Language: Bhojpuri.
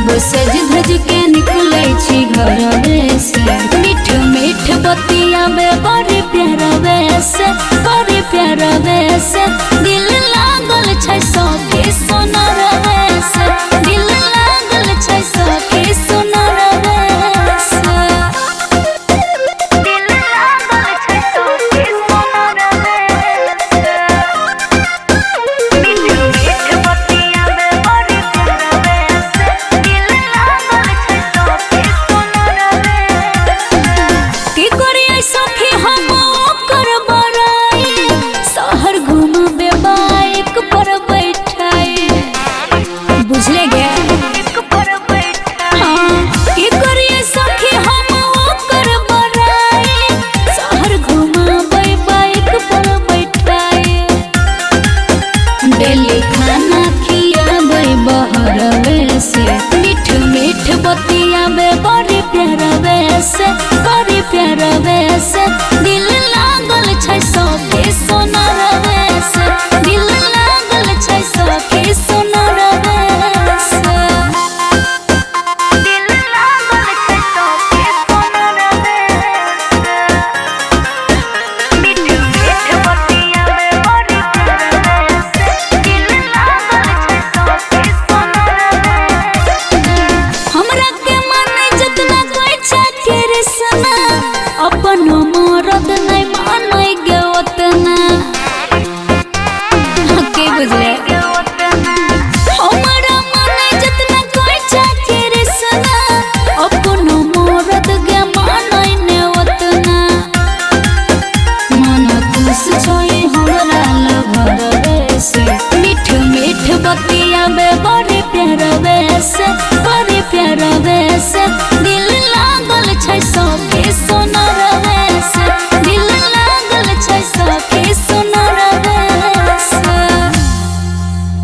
जब सज धज के निकले छी घरवे से मीठ मीठ बतिया में बड़ी प्यारा वैसे बड़ी प्यारा वैसे दिल लागल छै सखी सोनर वैसे दिल लागल छै सखी सोनर वैसे दिल लागल छै सखी सोनर वैसे मीठ मीठ बतिया में बड़ी प्यारा वैसे दिल लागल छै सखी सोनर वैसे की करियै सखी हम ओकर बड़ाई शहर घुमाबे बाइक पर बैठाई बुझले गे हाँ की करियै सखी हम ओकर बड़ाई शहर घुमाबे बाइक पर बैठाई डेली खाना खियाबे बहरवे से मीठ मीठ बतियाबे बड़ी प्यारा वैसे बड़ी प्यारा वैसे दिल लागल छै सखी सोनर वैसे दिल लागल छै सखी सोनर वैसे दिल लागल छै सखी सोनर वैसे मीठ मीठ बतियाबे बड़ी प्यारा वैसे दिल लागल छै सखी सोनर वैसे हमरा के माने जतना कोई छै कृष्णा अपन मरद नहीं मानै गे ओतना के बुझले हमरा माने जतना कोई छै कृष्णा अपन मरद गे मानै ने ओतना मन खुश छै हमरा लभर से मीठ मीठ बतियाबे बड़ी प्यारा वैसे बड़ी प्यारा वैसे दिल लागल